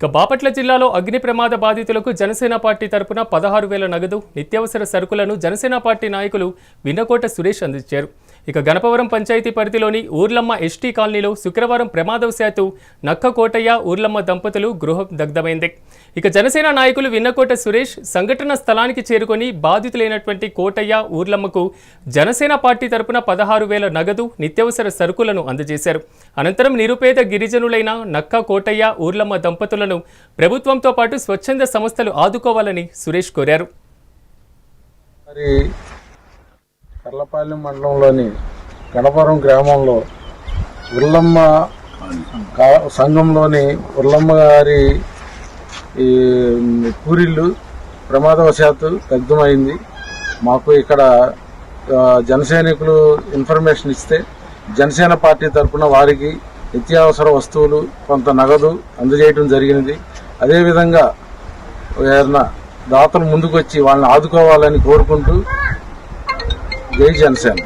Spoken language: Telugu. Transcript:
ఇక బాపట్ల జిల్లాలో అగ్ని ప్రమాద బాధితులకు జనసేన పార్టీ తరపున 16,000 నగదు నిత్యావసర సరుకులను జనసేన పార్టీ నాయకులు విన్నకోట సురేష్ అందించారు. ఇక గణపవరం పంచాయతీ పరిధిలోని ఊర్లమ్మ ఎస్టీ కాలనీలో శుక్రవారం ప్రమాదవశాత్తు నక్క కోటయ్య ఊర్లమ్మ దంపతులు గృహం దగ్ధమైంది. ఇక జనసేన నాయకులు విన్నకోట సురేష్ సంఘటన స్థలానికి చేరుకొని బాధితులైనటువంటి కోటయ్య ఊర్లమ్మకు జనసేన పార్టీ తరపున 16,000 నగదు నిత్యావసర సరుకులను అందజేశారు. అనంతరం నిరుపేద గిరిజనులైన నక్క కోటయ్య ఊర్లమ్మ దంపతులను ప్రభుత్వంతో పాటు స్వచ్ఛంద సంస్థలు ఆదుకోవాలని సురేష్ కోరారు. కర్లపాలెం మండలంలోని గణపవరం గ్రామంలో ఉర్లమ్మ సంఘంలోని ఉర్లమ్మ గారి పూరిళ్ళు ప్రమాదవశాత్తు దగ్ధమైంది. మాకు ఇక్కడ జనసైనికులు ఇన్ఫర్మేషన్ ఇస్తే జనసేన పార్టీ తరఫున వారికి నిత్యావసర వస్తువులు కొంత నగదు అందజేయడం జరిగినది. అదేవిధంగా ఎవరైనా దాతలు ముందుకు వచ్చి వాళ్ళని ఆదుకోవాలని కోరుకుంటూ జై జనసేన.